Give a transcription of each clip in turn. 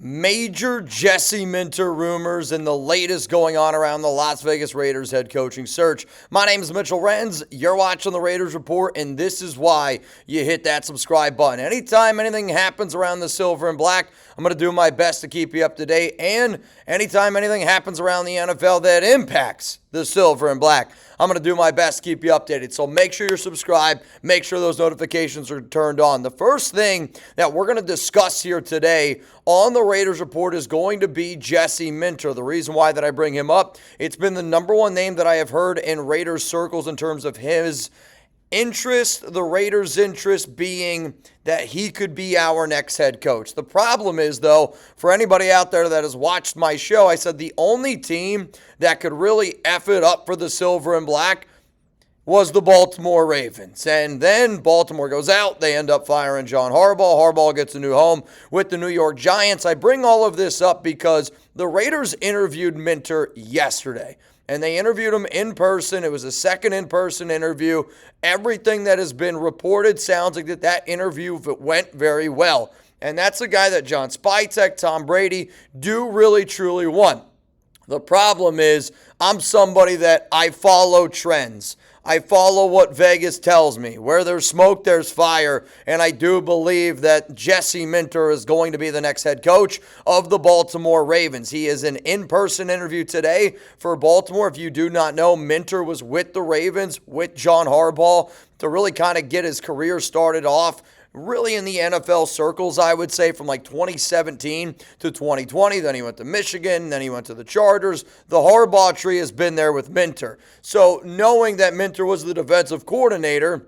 Major Jesse Minter rumors and the latest going on around the Las Vegas Raiders head coaching search. My name is Mitchell Renz. You're watching the Raiders Report, and this is why you hit that subscribe button. Anytime anything happens around the silver and black, I'm going to do my best to keep you up to date. And anytime anything happens around the NFL that impacts the silver and black, I'm going to do my best to keep you updated. So make sure you're subscribed. Make sure those notifications are turned on. The first thing that we're going to discuss here today on the Raiders Report is going to be Jesse Minter. The reason why that I bring him up, it's been the number one name that I have heard in Raiders circles in terms of his interest, the Raiders' interest being that he could be our next head coach. The problem is, though, for anybody out there that has watched my show, I said the only team that could really F it up for the silver and black was the Baltimore Ravens. And then Baltimore goes out. They end up firing John Harbaugh. Harbaugh gets a new home with the New York Giants. I bring all of this up because the Raiders interviewed Minter yesterday. And they interviewed him in person. It was a second in-person interview. Everything that has been reported sounds like that interview went very well. And that's a guy that John Spytek, Tom Brady do really, truly want. The problem is I'm somebody that I follow trends. I follow what Vegas tells me. Where there's smoke, there's fire. And I do believe that Jesse Minter is going to be the next head coach of the Baltimore Ravens. He is an in-person interview today for Baltimore. If you do not know, Minter was with the Ravens, with John Harbaugh, to really kind of get his career started off really in the NFL circles, I would say, from like 2017 to 2020. Then he went to Michigan. Then he went to the Chargers. The Harbaugh tree has been there with Minter. So knowing that Minter was the defensive coordinator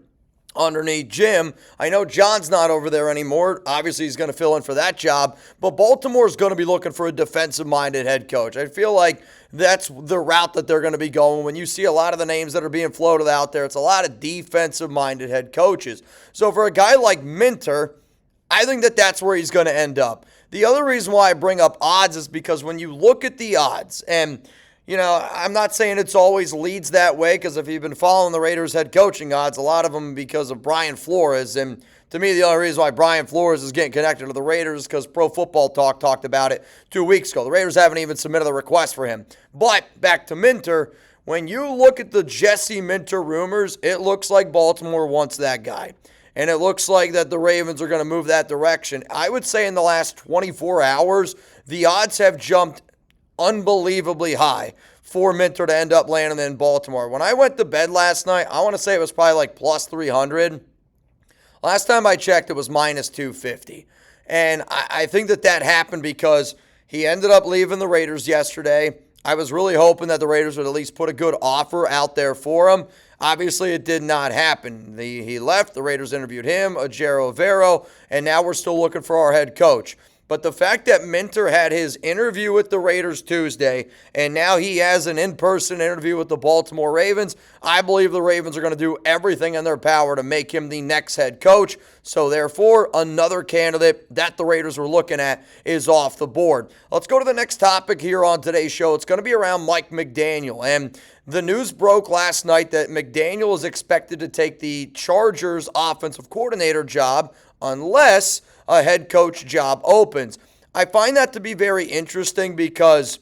underneath Jim, I know John's not over there anymore. Obviously, he's going to fill in for that job. But Baltimore's going to be looking for a defensive-minded head coach. I feel like that's the route that they're going to be going. When you see a lot of the names that are being floated out there, it's a lot of defensive-minded head coaches. So for a guy like Minter, I think that that's where he's going to end up. The other reason why I bring up odds is because when you look at the odds, and you know, I'm not saying it's always leads that way, because if you've been following the Raiders head coaching odds, a lot of them because of Brian Flores. And to me, the only reason why Brian Flores is getting connected to the Raiders is because Pro Football Talk talked about it 2 weeks ago. The Raiders haven't even submitted a request for him. But back to Minter, when you look at the Jesse Minter rumors, it looks like Baltimore wants that guy. And it looks like that the Ravens are going to move that direction. I would say in the last 24 hours, the odds have jumped unbelievably high for Minter to end up landing in Baltimore. When I went to bed last night, I want to say it was probably like plus 300. Last time I checked, it was minus 250. And I think that happened because he ended up leaving the Raiders yesterday. I was really hoping that the Raiders would at least put a good offer out there for him. Obviously, it did not happen. He left. The Raiders interviewed him, Ojero Vero, and now we're still looking for our head coach. But the fact that Minter had his interview with the Raiders Tuesday, and now he has an in-person interview with the Baltimore Ravens, I believe the Ravens are going to do everything in their power to make him the next head coach. So therefore, another candidate that the Raiders were looking at is off the board. Let's go to the next topic here on today's show. It's going to be around Mike McDaniel. And the news broke last night that McDaniel is expected to take the Chargers offensive coordinator job unless a head coach job opens. I find that to be very interesting because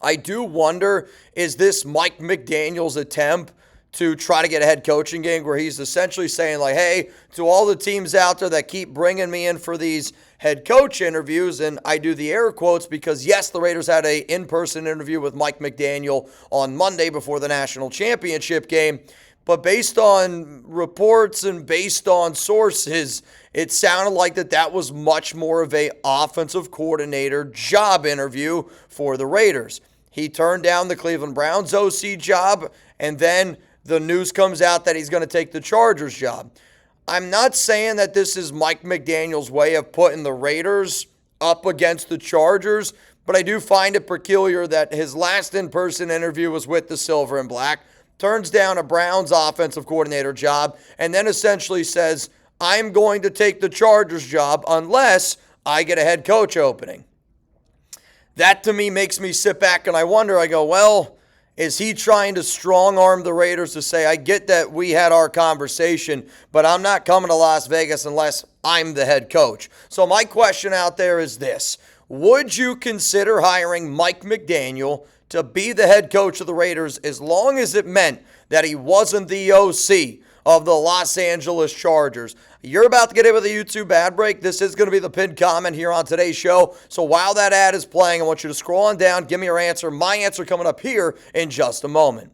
I do wonder, is this Mike McDaniel's attempt to try to get a head coaching gig where he's essentially saying like, hey, to all the teams out there that keep bringing me in for these head coach interviews, and I do the air quotes because, yes, the Raiders had an in-person interview with Mike McDaniel on Monday before the national championship game. But based on reports and based on sources, it sounded like that was much more of an offensive coordinator job interview for the Raiders. He turned down the Cleveland Browns OC job, and then the news comes out that he's going to take the Chargers job. I'm not saying that this is Mike McDaniel's way of putting the Raiders up against the Chargers, but I do find it peculiar that his last in-person interview was with the Silver and Black, turns down a Browns offensive coordinator job, and then essentially says, I'm going to take the Chargers job unless I get a head coach opening. That to me makes me sit back and I wonder, I go, well, is he trying to strong-arm the Raiders to say, I get that we had our conversation, but I'm not coming to Las Vegas unless I'm the head coach? So my question out there is this. Would you consider hiring Mike McDaniel to be the head coach of the Raiders as long as it meant that he wasn't the OC of the Los Angeles Chargers? You're about to get in with a YouTube ad break. This is going to be the pinned comment here on today's show. So while that ad is playing, I want you to scroll on down, give me your answer. My answer coming up here in just a moment.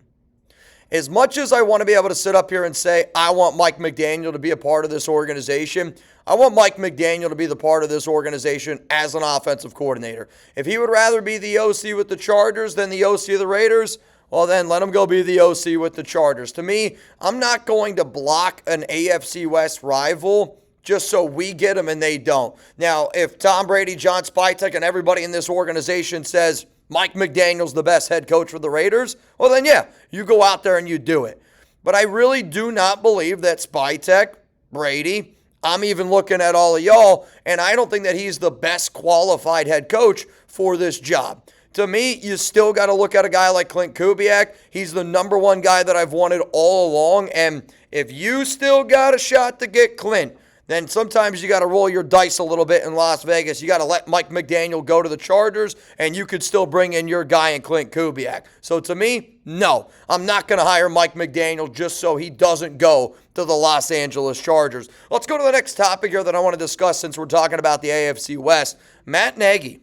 As much as I want to be able to sit up here and say, I want Mike McDaniel to be a part of this organization, I want Mike McDaniel to be the part of this organization as an offensive coordinator. If he would rather be the OC with the Chargers than the OC of the Raiders, well then let him go be the OC with the Chargers. To me, I'm not going to block an AFC West rival just so we get him and they don't. Now, if Tom Brady, John Spytek, and everybody in this organization says Mike McDaniel's the best head coach for the Raiders, well then yeah, you go out there and you do it. But I really do not believe that Spytek, Brady, I'm even looking at all of y'all, and I don't think that he's the best qualified head coach for this job. To me, you still got to look at a guy like Clint Kubiak. He's the number one guy that I've wanted all along, and if you still got a shot to get Clint, then sometimes you got to roll your dice a little bit in Las Vegas. You got to let Mike McDaniel go to the Chargers, and you could still bring in your guy in Clint Kubiak. So to me, no, I'm not going to hire Mike McDaniel just so he doesn't go to the Los Angeles Chargers. Let's go to the next topic here that I want to discuss since we're talking about the AFC West. Matt Nagy,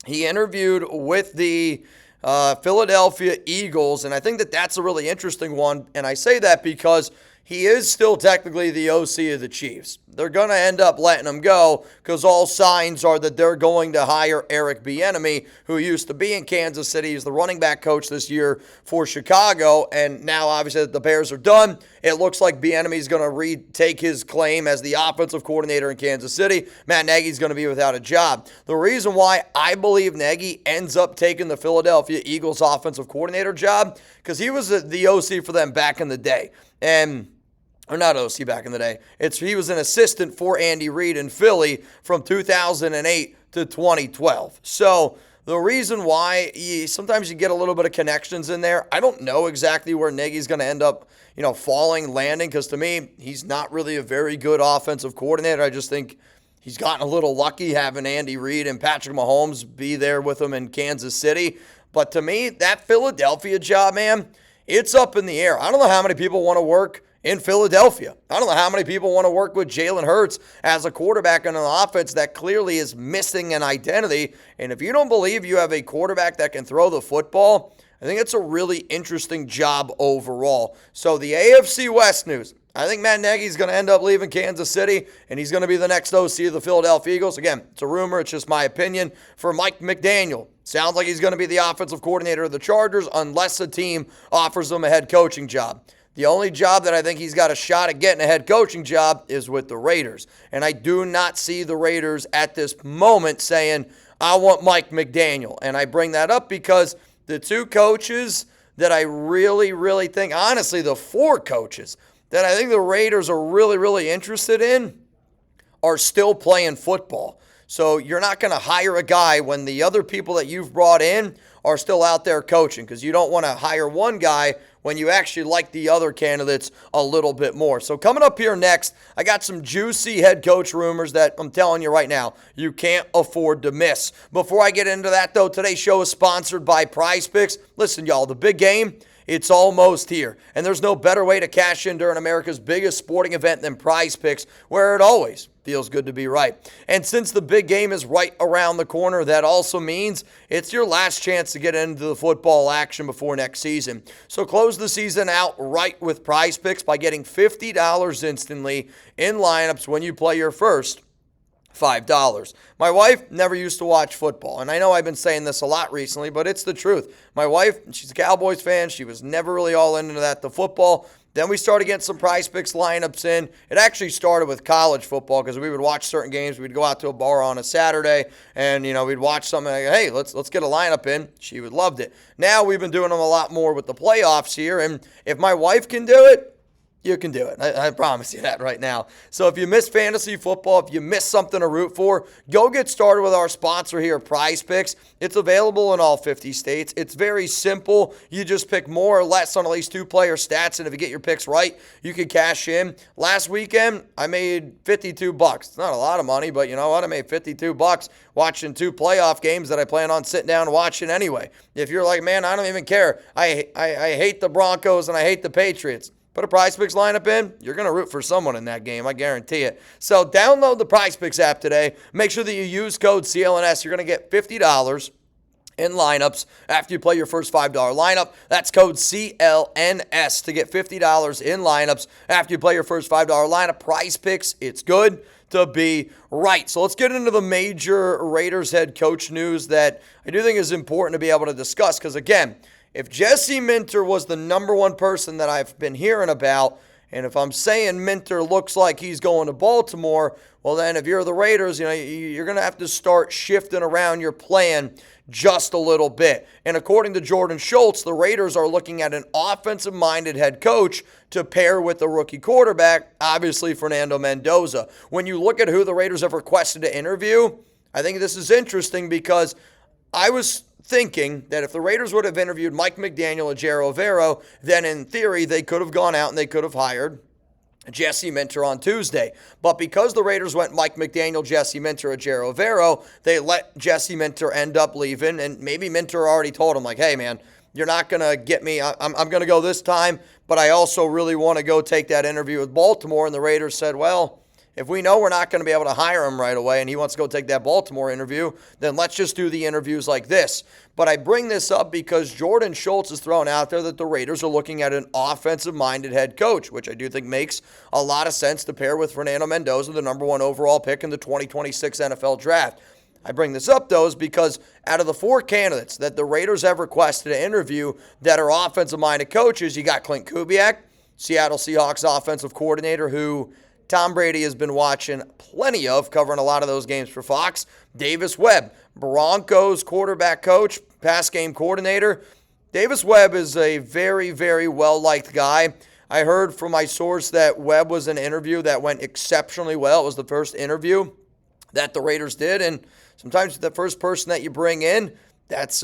he interviewed with the Philadelphia Eagles, and I think that that's a really interesting one, and I say that because he is still technically the OC of the Chiefs. They're going to end up letting him go because all signs are that they're going to hire Eric Bieniemy, who used to be in Kansas City. He's the running back coach this year for Chicago, and now obviously that the Bears are done, it looks like Bieniemy is going to retake his claim as the offensive coordinator in Kansas City. Matt Nagy's going to be without a job. The reason why I believe Nagy ends up taking the Philadelphia Eagles offensive coordinator job, because he was the OC for them back in the day. Or not OC back in the day. He was an assistant for Andy Reid in Philly from 2008 to 2012. So the reason why sometimes you get a little bit of connections in there, I don't know exactly where Nagy's going to end up, landing, because to me, he's not really a very good offensive coordinator. I just think he's gotten a little lucky having Andy Reid and Patrick Mahomes be there with him in Kansas City. But to me, that Philadelphia job, man, it's up in the air. I don't know how many people want to work in Philadelphia. I don't know how many people want to work with Jalen Hurts as a quarterback in an offense that clearly is missing an identity. And if you don't believe you have a quarterback that can throw the football, I think it's a really interesting job overall. So the AFC West news. I think Matt Nagy's going to end up leaving Kansas City, and he's going to be the next OC of the Philadelphia Eagles. Again, it's a rumor. It's just my opinion. For Mike McDaniel, sounds like he's going to be the offensive coordinator of the Chargers unless a team offers him a head coaching job. The only job that I think he's got a shot at getting a head coaching job is with the Raiders. And I do not see the Raiders at this moment saying, I want Mike McDaniel. And I bring that up because the two coaches that I really, really think, honestly, the four coaches that I think the Raiders are really, really interested in are still playing football. So you're not going to hire a guy when the other people that you've brought in are still out there coaching, because you don't want to hire one guy when you actually like the other candidates a little bit more. So coming up here next, I got some juicy head coach rumors that I'm telling you right now, you can't afford to miss. Before I get into that, though, today's show is sponsored by Prize Picks. Listen, y'all, the big game, it's almost here. And there's no better way to cash in during America's biggest sporting event than Prize Picks, where it always feels good to be right. And since the big game is right around the corner, that also means it's your last chance to get into the football action before next season. So close the season out right with Prize Picks by getting $50 instantly in lineups when you play your first $5. My wife never used to watch football, and I know I've been saying this a lot recently, but it's the truth. My wife, she's a Cowboys fan. She was never really all into the football. Then we started getting some Prize Picks lineups in. It actually started with college football because we would watch certain games. We'd go out to a bar on a Saturday, and we'd watch something like, hey, let's get a lineup in. She loved it. Now we've been doing them a lot more with the playoffs here, and if my wife can do it, You can do it. I promise you that right now. So if you miss fantasy football, if you miss something to root for, go get started with our sponsor here, Prize Picks. It's available in all 50 states. It's very simple. You just pick more or less on at least two player stats, and if you get your picks right, you can cash in. Last weekend, I made $52. It's not a lot of money, but you know what? I made $52 watching two playoff games that I plan on sitting down and watching anyway. If you're like, man, I don't even care. I hate the Broncos and I hate the Patriots. Put a Prize Picks lineup in, you're going to root for someone in that game, I guarantee it. So download the Prize Picks app today. Make sure that you use code CLNS. You're going to get $50 in lineups after you play your first $5 lineup. That's code CLNS to get $50 in lineups after you play your first $5 lineup. Prize Picks, it's good to be right. So let's get into the major Raiders head coach news that I do think is important to be able to discuss because, again, if Jesse Minter was the number one person that I've been hearing about, and if I'm saying Minter looks like he's going to Baltimore, well then if you're the Raiders, you're going to have to start shifting around your plan just a little bit. And according to Jordan Schultz, the Raiders are looking at an offensive-minded head coach to pair with the rookie quarterback, obviously Fernando Mendoza. When you look at who the Raiders have requested to interview, I think this is interesting because I was thinking that if the Raiders would have interviewed Mike McDaniel or Jerry Rivero, then in theory they could have gone out and they could have hired Jesse Minter on Tuesday. But because the Raiders went Mike McDaniel, Jesse Minter, or Jerry Rivero, they let Jesse Minter end up leaving, and maybe Minter already told him, like, hey, man, you're not going to get me. I'm going to go this time, but I also really want to go take that interview with Baltimore. And the Raiders said, well, if we know we're not going to be able to hire him right away and he wants to go take that Baltimore interview, then let's just do the interviews like this. But I bring this up because Jordan Schultz has thrown out there that the Raiders are looking at an offensive-minded head coach, which I do think makes a lot of sense to pair with Fernando Mendoza, the number one overall pick in the 2026 NFL Draft. I bring this up, though, is because out of the four candidates that the Raiders have requested to interview that are offensive-minded coaches, you got Clint Kubiak, Seattle Seahawks offensive coordinator, who Tom Brady has been watching plenty of, covering a lot of those games for Fox. Davis Webb, Broncos quarterback coach, pass game coordinator. Davis Webb is a very, very well-liked guy. I heard from my source that Webb was an interview that went exceptionally well. It was the first interview that the Raiders did, and sometimes the first person that you bring in, that's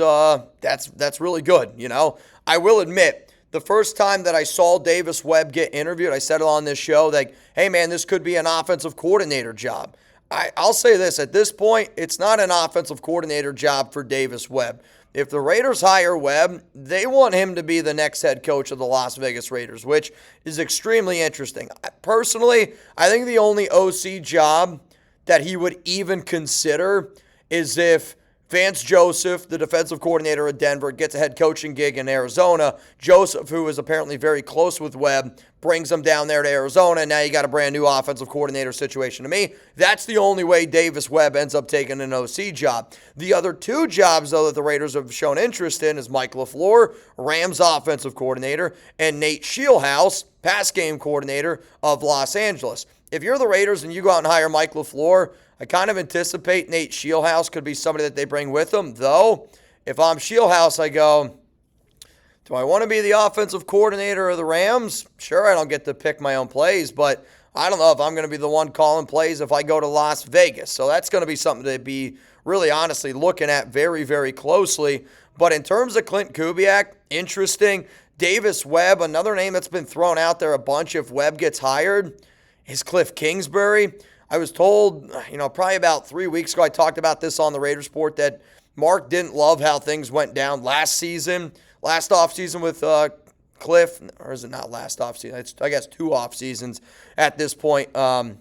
really good, you know. I will admit, the first time that I saw Davis Webb get interviewed, I said it on this show, like, hey, man, this could be an offensive coordinator job. I'll say this, at this point, it's not an offensive coordinator job for Davis Webb. If the Raiders hire Webb, they want him to be the next head coach of the Las Vegas Raiders, which is extremely interesting. Personally, I think the only OC job that he would even consider is if Vance Joseph, the defensive coordinator of Denver, gets a head coaching gig in Arizona. Joseph, who is apparently very close with Webb, brings him down there to Arizona, and now you got a brand new offensive coordinator situation. To me, that's the only way Davis Webb ends up taking an OC job. The other two jobs, though, that the Raiders have shown interest in is Mike LaFleur, Rams offensive coordinator, and Nate Scheelhaase, pass game coordinator of Los Angeles. If you're the Raiders and you go out and hire Mike LaFleur, I kind of anticipate Nate Scheelhaase could be somebody that they bring with them. Though, if I'm Scheelhaase, I go, do I want to be the offensive coordinator of the Rams? Sure, I don't get to pick my own plays, but I don't know if I'm going to be the one calling plays if I go to Las Vegas. So that's going to be something to be really honestly looking at very, very closely. But in terms of Clint Kubiak, interesting. Davis Webb, another name that's been thrown out there a bunch if Webb gets hired, is Cliff Kingsbury. I was told, probably about 3 weeks ago, I talked about this on the Raiders Report, that Mark didn't love how things went down last offseason with Cliff, or is it not last offseason? It's, I guess, 2 off seasons at this point. In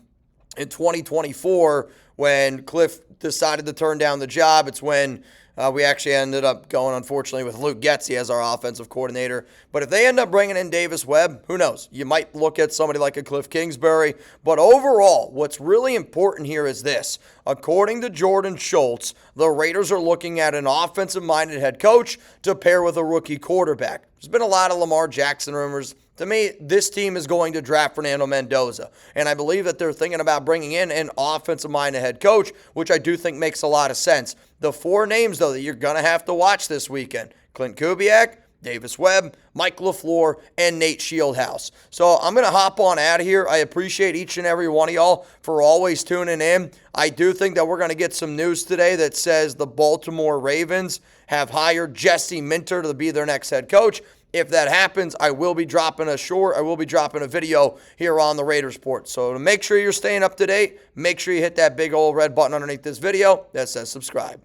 2024, when Cliff decided to turn down the job, it's when we actually ended up going, unfortunately, with Luke Getsy as our offensive coordinator. But if they end up bringing in Davis Webb, who knows? You might look at somebody like a Cliff Kingsbury. But overall, what's really important here is this. According to Jordan Schultz, the Raiders are looking at an offensive-minded head coach to pair with a rookie quarterback. There's been a lot of Lamar Jackson rumors. To me, this team is going to draft Fernando Mendoza. And I believe that they're thinking about bringing in an offensive-minded head coach, which I do think makes a lot of sense. The 4 names, though, that you're going to have to watch this weekend: Clint Kubiak, Davis Webb, Mike LaFleur, and Nate Shieldhouse. So I'm going to hop on out of here. I appreciate each and every one of y'all for always tuning in. I do think that we're going to get some news today that says the Baltimore Ravens have hired Jesse Minter to be their next head coach. If that happens, I will be dropping a video here on the Raiders Report. So to make sure you're staying up to date, make sure you hit that big old red button underneath this video that says subscribe.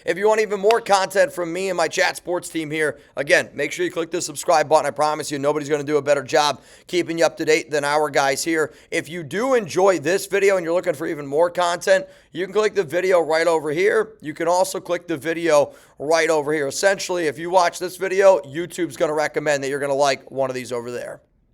If you want even more content from me and my Chat Sports team here, again, make sure you click the subscribe button. I promise you, nobody's going to do a better job keeping you up to date than our guys here. If you do enjoy this video and you're looking for even more content, you can click the video right over here. You can also click the video right over here. Essentially, if you watch this video, YouTube's going to recommend that you're going to like one of these over there.